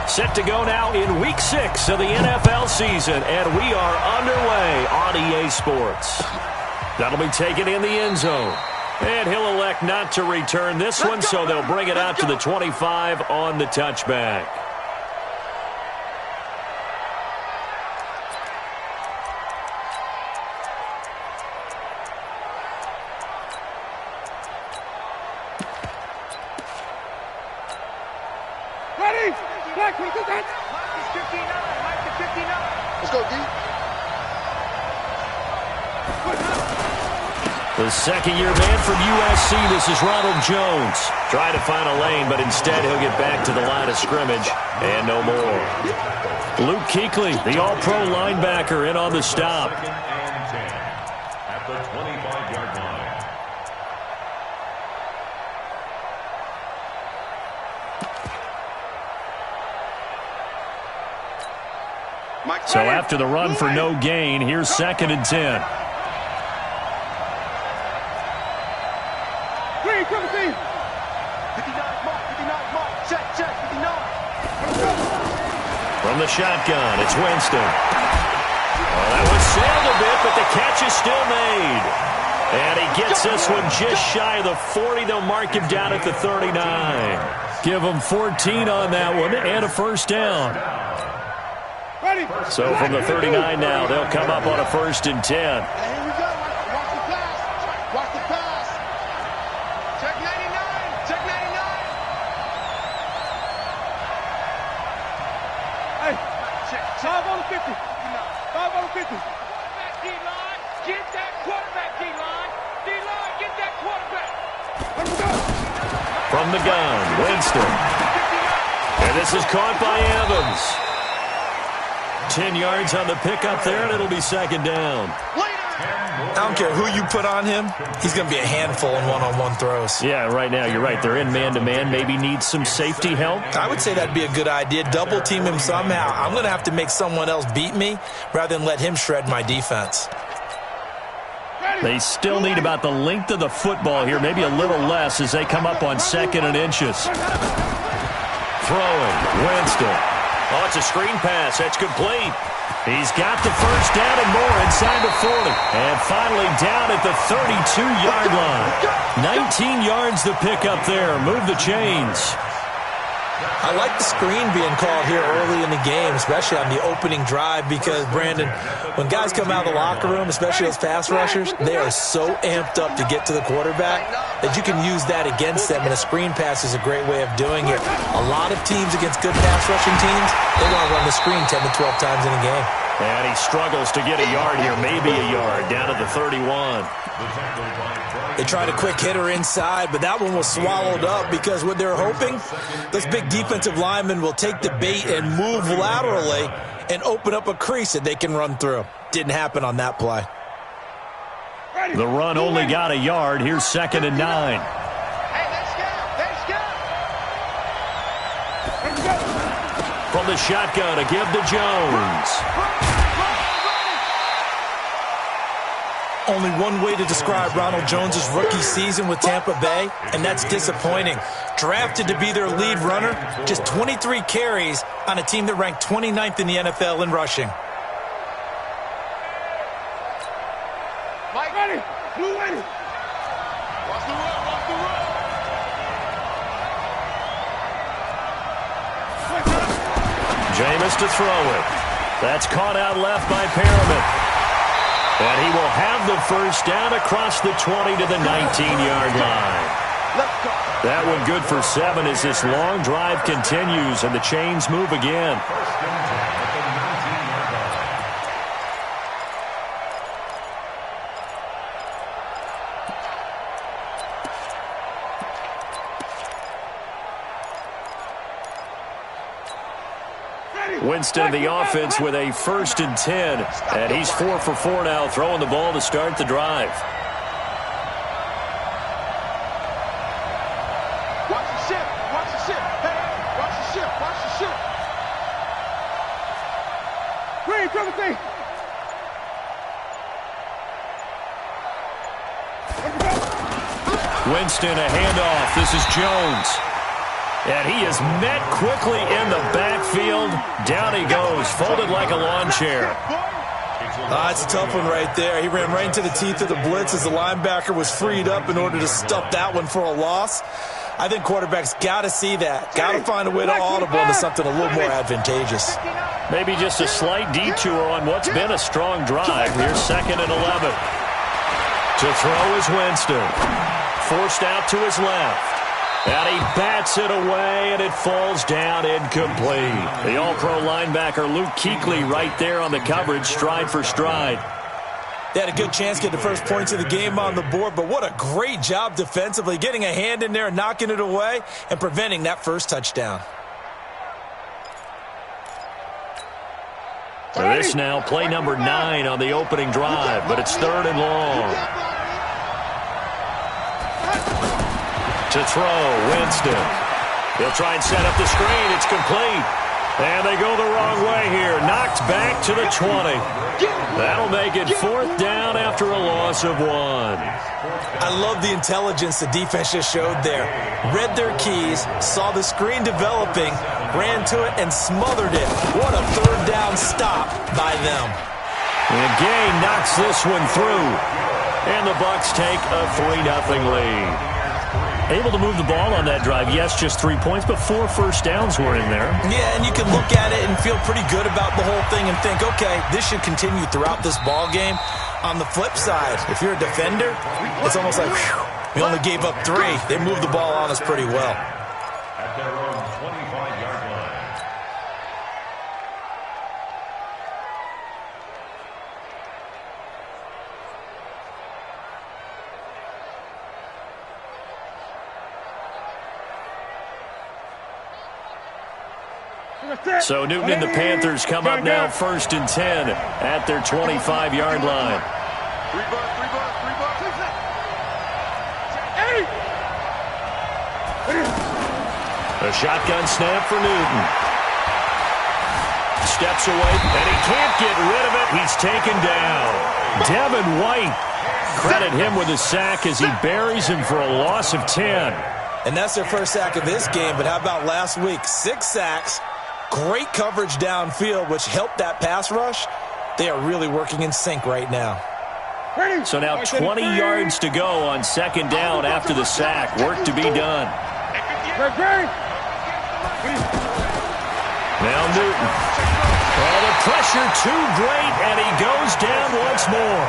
Set to go now in Week 6 of the NFL season, and we are underway on EA Sports. That'll be taken in the end zone. And he'll elect not to return this one, so they'll bring it out to the 25 on the touchback. Ready? Black, we do that. Mike is 59. Let's go, D. The second-year man from USC, this is Ronald Jones. Trying to find a lane, but instead he'll get back to the line of scrimmage and no more. Luke Kuechly, the all-pro linebacker, in on the stop. At the 25-yard line. So after the run for no gain, here's 2nd and 10. From the shotgun, it's Winston. Oh, that was sailed a bit, but the catch is still made. And he gets this one just shy of the 40. They'll mark him down at the 39. Give him 14 on that one and a first down. So from the 39 now, they'll come up on a 1st and 10. From the gun, Winston. And this is caught by Evans. 10 yards on the pickup there, and it'll be 2nd down. I don't care who you put on him. He's going to be a handful in one-on-one throws. Yeah, right now, you're right. They're in man-to-man. Maybe needs some safety help. I would say that'd be a good idea. Double team him somehow. I'm going to have to make someone else beat me rather than let him shred my defense. They still need about the length of the football here, maybe a little less as they come up on 2nd and inches. Throwing, Winston. Oh, it's a screen pass. That's complete. He's got the first down and more inside the 40. And finally down at the 32-yard line. 19 yards to pick up there. Move the chains. I like the screen being called here early in the game, especially on the opening drive, because, Brandon, when guys come out of the locker room, especially those pass rushers, they are so amped up to get to the quarterback that you can use that against them, and a screen pass is a great way of doing it. A lot of teams against good pass rushing teams, they want to run the screen 10 to 12 times in a game. And he struggles to get a yard here, maybe a yard, down at the 31. They tried a quick hitter inside, but that one was swallowed up because what they're hoping, those big defensive linemen will take the bait and move laterally and open up a crease that they can run through. Didn't happen on that play. The run only got a yard. Here's 2nd and 9. From the shotgun, a give to Jones. Only one way to describe Ronald Jones' rookie season with Tampa Bay, and that's disappointing. Drafted to be their lead runner, just 23 carries on a team that ranked 29th in the NFL in rushing. Mike, ready? Blue ready. Watch the run, watch the run. Jameis to throw it. That's caught out left by Perriman. And he will have the first down across the 20 to the 19-yard line. That one good for 7 as this long drive continues and the chains move again. Winston, the offense, with a 1st and 10. And he's 4 for 4 now, throwing the ball to start the drive. Watch the ship. Watch the ship. Hey, watch the ship. Watch the ship. Green, Timothy. Winston, a handoff. This is Jones. And he is met quickly in the backfield. backfield. Down he goes, folded like a lawn chair. It's a tough one right there. He ran right into the teeth of the blitz as the linebacker was freed up in order to stuff that one for a loss. I think quarterbacks got to see that. Got to find a way to audible into something a little more advantageous. Maybe just a slight detour on what's been a strong drive. Here's 2nd and 11. To throw is Winston. Forced out to his left. And he bats it away, and it falls down incomplete. The all-pro linebacker Luke Kuechly right there on the coverage, stride for stride. They had a good chance to get the first points of the game on the board, but what a great job defensively, getting a hand in there and knocking it away and preventing that first touchdown. So this now play number 9 on the opening drive, but it's 3rd and long. To throw, Winston. He'll try and set up the screen. It's complete. And they go the wrong way here. Knocked back to the 20. That'll make it 4th down after a loss of 1. I love the intelligence the defense just showed there. Read their keys, saw the screen developing, ran to it, and smothered it. What a 3rd down stop by them. And Gay knocks this one through. And the Bucs take a 3-0 lead. Able to move the ball on that drive. Yes, just 3 points, but 4 first downs were in there. Yeah, and you can look at it and feel pretty good about the whole thing and think, okay, this should continue throughout this ball game. On the flip side, if you're a defender, it's almost like, whew, we only gave up 3. They moved the ball on us pretty well. At their own 25-yard line. So Newton and the Panthers come up now 1st and 10 at their 25-yard line. A shotgun snap for Newton. Steps away, and he can't get rid of it. He's taken down. Devin White, credit him with a sack as he buries him for a loss of 10. And that's their first sack of this game, but how about last week? 6 sacks. Great coverage downfield, which helped that pass rush. They are really working in sync right now. So now 20 yards to go on 2nd down after the sack. Work to be done. Now Newton. Oh, the pressure too great, and he goes down once more.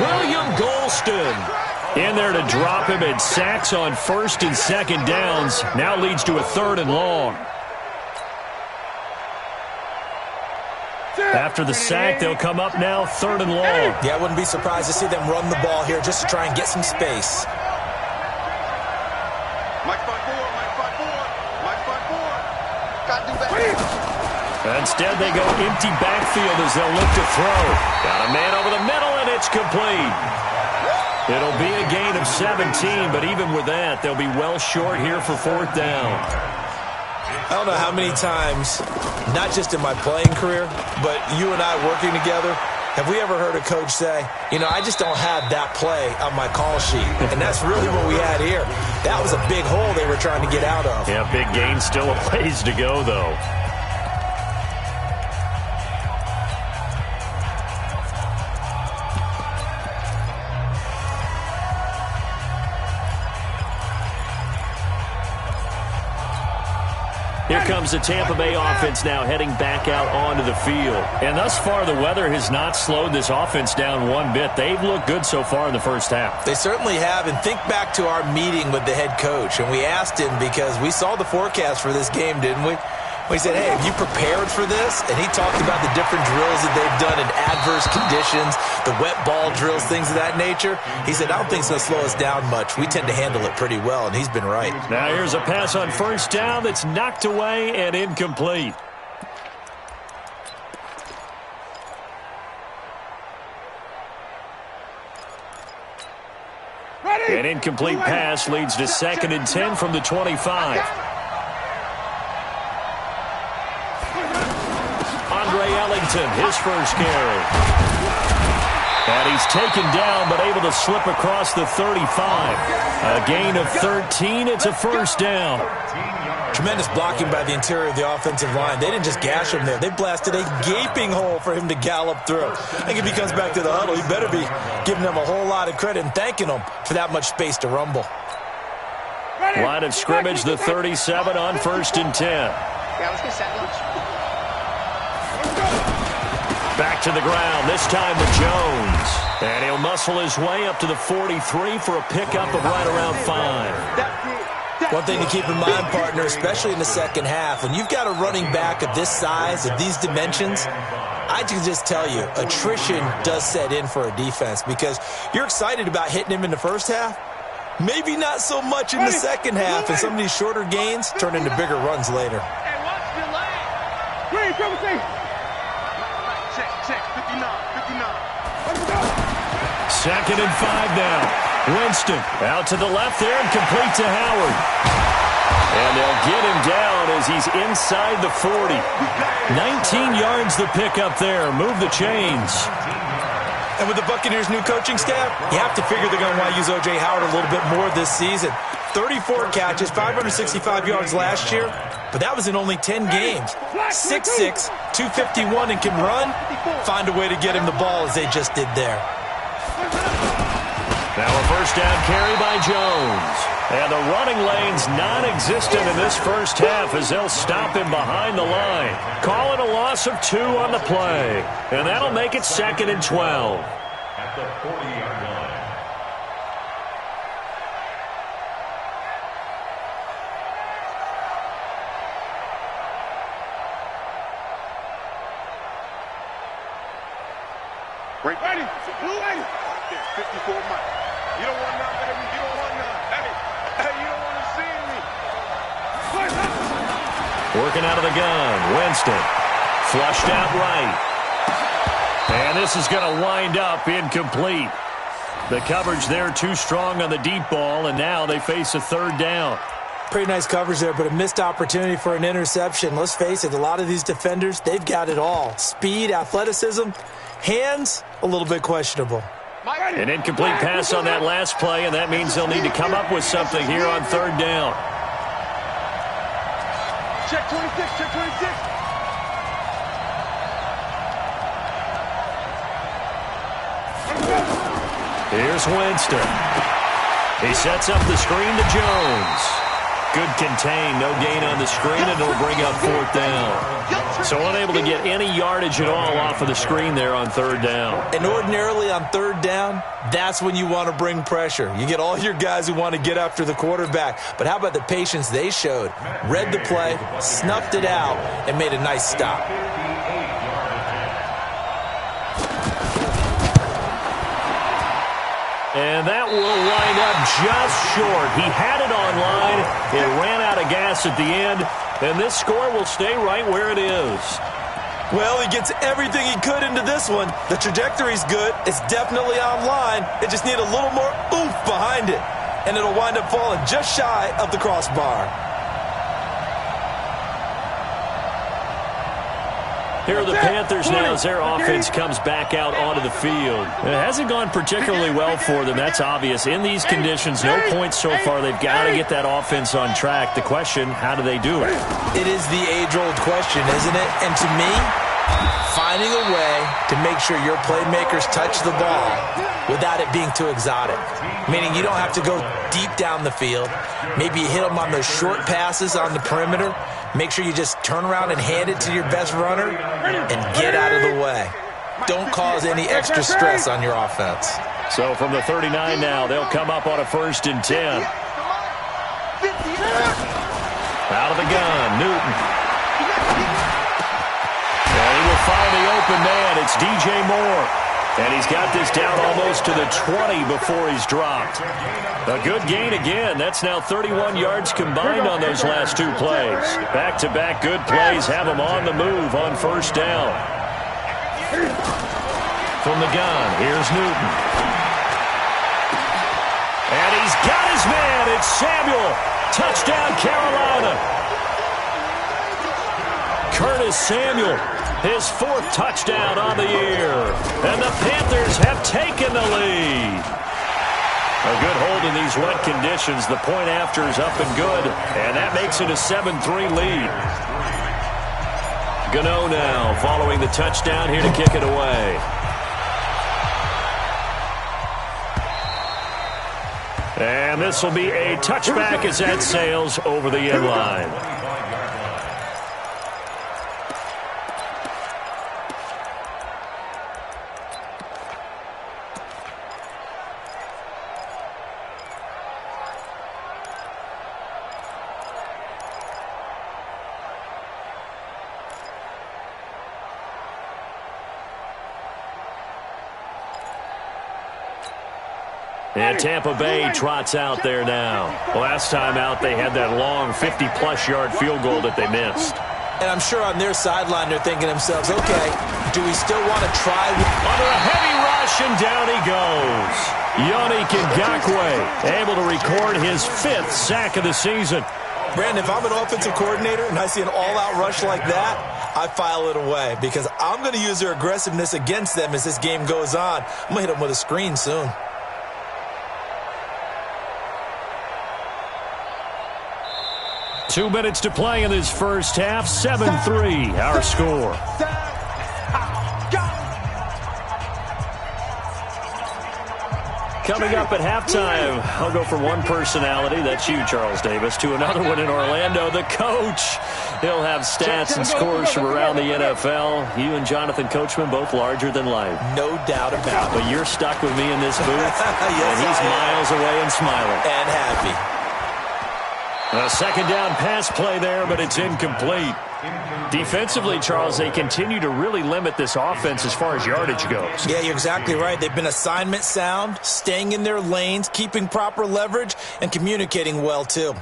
William Golston in there to drop him, and sacks on 1st and 2nd downs. Now leads to a 3rd and long. After the sack, they'll come up now 3rd and long. Yeah, I wouldn't be surprised to see them run the ball here just to try and get some space. Mike 5-4, Mike 5-4, Mike 5-4. Got to do that. Instead, they go empty backfield as they'll look to throw. Got a man over the middle, and it's complete. It'll be a gain of 17, but even with that, they'll be well short here for 4th down. I don't know how many times, not just in my playing career, but you and I working together, have we ever heard a coach say, you know, I just don't have that play on my call sheet. And that's really what we had here. That was a big hole they were trying to get out of. Yeah, big gain, still a ways to go, though. Here comes the Tampa Bay offense now heading back out onto the field. And thus far, the weather has not slowed this offense down one bit. They've looked good so far in the first half. They certainly have. And think back to our meeting with the head coach. And we asked him because we saw the forecast for this game, didn't we? We said, hey, have you prepared for this? And he talked about the different drills that they've done in adverse conditions, the wet ball drills, things of that nature. He said, I don't think it's going to slow us down much. We tend to handle it pretty well, and he's been right. Now here's a pass on 1st down that's knocked away and incomplete. An incomplete pass leads to 2nd and 10 from the 25. Ellington, his first carry. And he's taken down, but able to slip across the 35. A gain of 13. It's a first down. Tremendous blocking by the interior of the offensive line. They didn't just gash him there. They blasted a gaping hole for him to gallop through. I think if he comes back to the huddle, he better be giving them a whole lot of credit and thanking them for that much space to rumble. Line of scrimmage, the 37 on 1st and 10. Yeah, let's get set lunch. Back to the ground, this time with Jones. And he'll muscle his way up to the 43 for a pickup of right around 5. One thing to keep in mind, partner, especially in the second half, when you've got a running back of this size, of these dimensions, I can just tell you, attrition does set in for a defense because you're excited about hitting him in the first half. Maybe not so much in the second half, and some of these shorter gains turn into bigger runs later. Hey, watch your leg. Green, come and check, 59. 2nd and 5 now. Winston out to the left there and complete to Howard. And they'll get him down as he's inside the 40. 19 yards the pickup there. Move the chains. And with the Buccaneers' new coaching staff, you have to figure they're going to want to use O.J. Howard a little bit more this season. 34 catches, 565 yards last year, but that was in only 10 games. 6'6", 251, and can run. Find a way to get him the ball as they just did there. Now a first down carry by Jones. And the running lane's non-existent in this first half as they'll stop him behind the line. Call it a loss of 2 on the play. And that'll make it 2nd and 12. At the 40-yard line. Break. Ready. 54 Mike. You don't want none, baby. You don't want none. Hey, you don't want to see me. Working out of the gun. Winston. Flushed out right. And this is going to wind up incomplete. The coverage there too strong on the deep ball, and now they face a 3rd down. Pretty nice coverage there, but a missed opportunity for an interception. Let's face it, a lot of these defenders, they've got it all. Speed, athleticism, hands, a little bit questionable. An incomplete pass on that last play, and that means they'll need to come up with something here on 3rd down. Check 26, check 26. Here's Winston. He sets up the screen to Jones. Good contain, no gain on the screen, and it'll bring up 4th down. So unable to get any yardage at all off of the screen there on 3rd down. And ordinarily on 3rd down, that's when you want to bring pressure. You get all your guys who want to get after the quarterback. But how about the patience they showed? Read the play, snuffed it out, and made a nice stop. And that will wind up just short. He had it on line. It ran out of gas at the end. And this score will stay right where it is. Well, he gets everything he could into this one. The trajectory's good. It's definitely on line. It just needs a little more oomph behind it. And it'll wind up falling just shy of the crossbar. Here are the Panthers now as their offense comes back out onto the field. It hasn't gone particularly well for them. That's obvious. In these conditions, no points so far. They've got to get that offense on track. The question, how do they do it? It is the age-old question, isn't it? And to me, finding a way to make sure your playmakers touch the ball without it being too exotic. Meaning you don't have to go deep down the field. Maybe you hit them on those short passes on the perimeter. Make sure you just turn around and hand it to your best runner and get out of the way. Don't cause any extra stress on your offense. So from the 39 now, they'll come up on a 1st and 10. Out of the gun, Newton. And he will find the open man. It's DJ Moore. And he's got this down almost to the 20 before he's dropped. A good gain again. That's now 31 yards combined on those last 2 plays. Back-to-back good plays have him on the move on 1st down. From the gun, here's Newton. And he's got his man. It's Samuel. Touchdown, Carolina. Curtis Samuel His 4th touchdown on the year. And the Panthers have taken the lead. A good hold in these wet conditions. The point after is up and good. And that makes it a 7-3 lead. Gano now following the touchdown here to kick it away. And this will be a touchback as that sails over the end line. And Tampa Bay trots out there now. Last time out, they had that long 50-plus yard field goal that they missed. And I'm sure on their sideline, they're thinking to themselves, okay, do we still want to try? Under a heavy rush, and down he goes. Yannick Ngakoue able to record his 5th sack of the season. Brandon, if I'm an offensive coordinator and I see an all-out rush like that, I file it away because I'm going to use their aggressiveness against them as this game goes on. I'm going to hit them with a screen soon. Two minutes to play in this first half. 7-3, our score. Coming up at halftime, I'll go from one personality, that's you, Charles Davis, to another one in Orlando, the coach. He'll have stats and scores from around the NFL. You and Jonathan Coachman, both larger than life. No doubt about it. But you're stuck with me in this booth, yes, and he's miles away and smiling. And happy. A second down pass play there, but it's incomplete. Defensively, Charles, they continue to really limit this offense as far as yardage goes. Yeah, you're exactly right. They've been assignment sound, staying in their lanes, keeping proper leverage, and communicating well, too.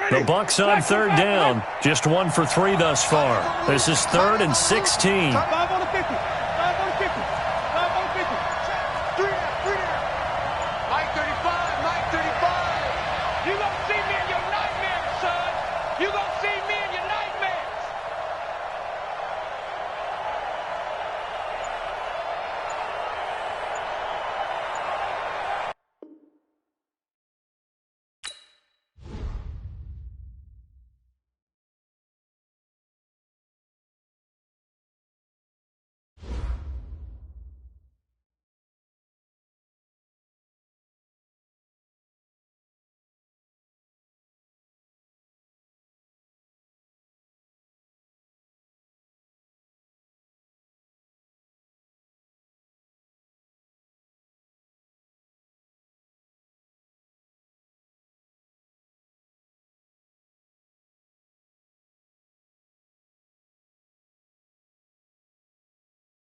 The Bucs on third down. Just 1 for 3 thus far. This is 3rd and 16.